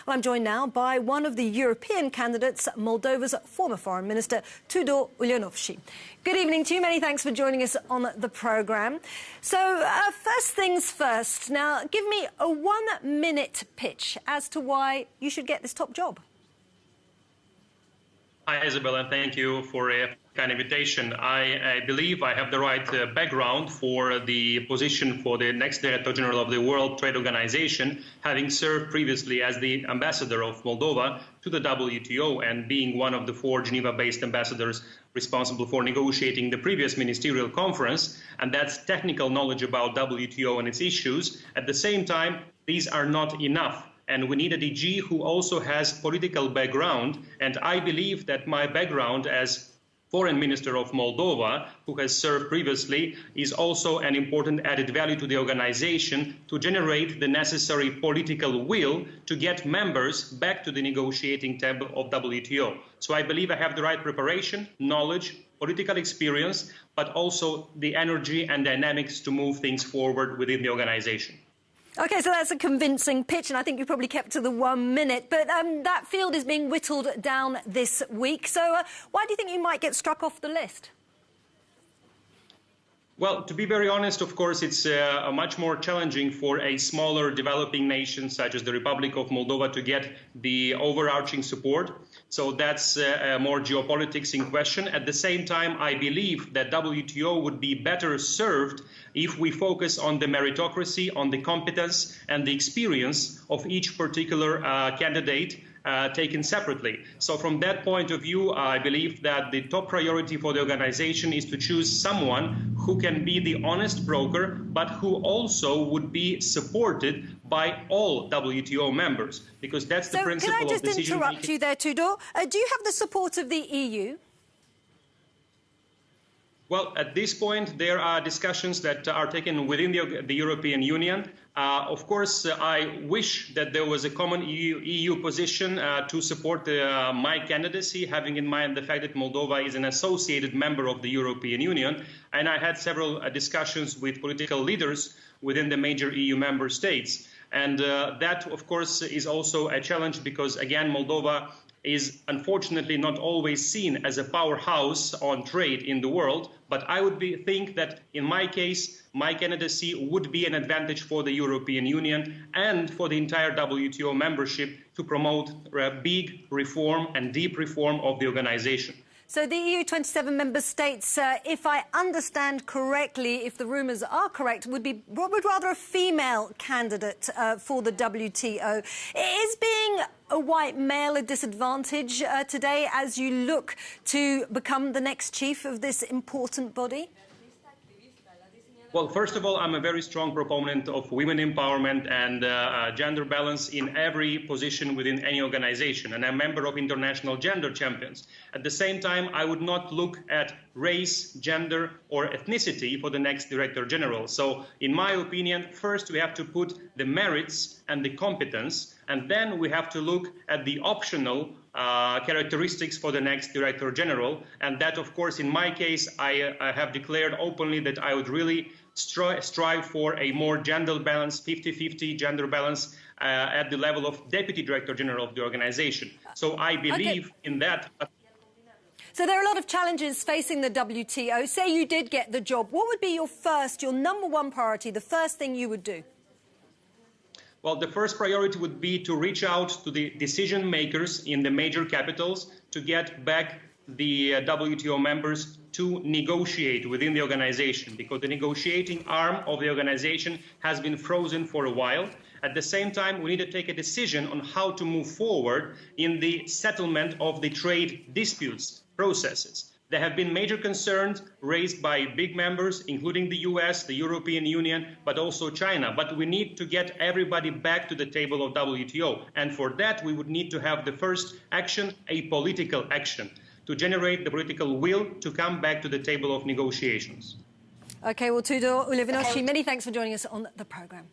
Well, I'm joined now by one of the European candidates, Moldova's former Foreign Minister, Tudor Ulianovschi. Good evening to you. Many thanks for joining us on the programme. So, first things first. Now, give me a one-minute pitch as to why you should get this top job. Hi, Isabella. Thank you for a kind invitation. I believe I have the right background for the position for the next Director General of the World Trade Organization, having served previously as the ambassador of Moldova to the WTO and being one of the 4 Geneva-based ambassadors responsible for negotiating the previous ministerial conference. And that's technical knowledge about WTO and its issues. At the same time, these are not enough. And we need a DG who also has political background. And I believe that my background as Foreign Minister of Moldova, who has served previously, is also an important added value to the organization to generate the necessary political will to get members back to the negotiating table of WTO. So I believe I have the right preparation, knowledge, political experience, but also the energy and dynamics to move things forward within the organization. OK, so that's a convincing pitch, and I think you probably kept to the 1 minute. But that field is being whittled down this week. So why do you think you might get struck off the list? Well, to be very honest, of course, it's much more challenging for a smaller developing nation such as the Republic of Moldova to get the overarching support. So that's more geopolitics in question. At the same time, I believe that WTO would be better served if we focus on the meritocracy, on the competence and the experience of each particular candidate taken separately. So from that point of view, I believe that the top priority for the organization is to choose someone who can be the honest broker, but who also would be supported by all WTO members, because that's the principle of decision-making. Can I just interrupt you there, Tudor? Do you have the support of the EU? Well, at this point, there are discussions that are taken within the European Union. Of course, I wish that there was a common EU position to support my candidacy, having in mind the fact that Moldova is an associated member of the European Union. And I had several discussions with political leaders within the major EU member states. And that, of course, is also a challenge because, again, Moldova is unfortunately not always seen as a powerhouse on trade in the world. But I would think that in my case, my candidacy would be an advantage for the European Union and for the entire WTO membership to promote a big reform and deep reform of the organization. So the EU 27 member states, if I understand correctly, if the rumours are correct, would rather a female candidate for the WTO. Is being a white male a disadvantage today as you look to become the next chief of this important body? Well, first of all, I'm a very strong proponent of women empowerment and gender balance in every position within any organization, and I'm a member of International Gender Champions. At the same time, I would not look at race, gender, or ethnicity for the next Director General. So, in my opinion, first we have to put the merits and the competence, and then we have to look at the optional characteristics for the next Director General. And that, of course, in my case, I have declared openly that I would really strive for a more gender balance, 50-50 gender balance at the level of Deputy Director General of the organization. So I believe in that. So there are a lot of challenges facing the WTO. Say you did get the job. What would be your number one priority, the first thing you would do? Well, the first priority would be to reach out to the decision makers in the major capitals to get back the WTO members to negotiate within the organization, because the negotiating arm of the organization has been frozen for a while. At the same time, we need to take a decision on how to move forward in the settlement of the trade disputes processes. There have been major concerns raised by big members, including the US, the European Union, but also China. But we need to get everybody back to the table of WTO. And for that, we would need to have the first action, a political action, to generate the political will to come back to the table of negotiations. OK, well, Tudor Ulianovschi, many thanks for joining us on the programme.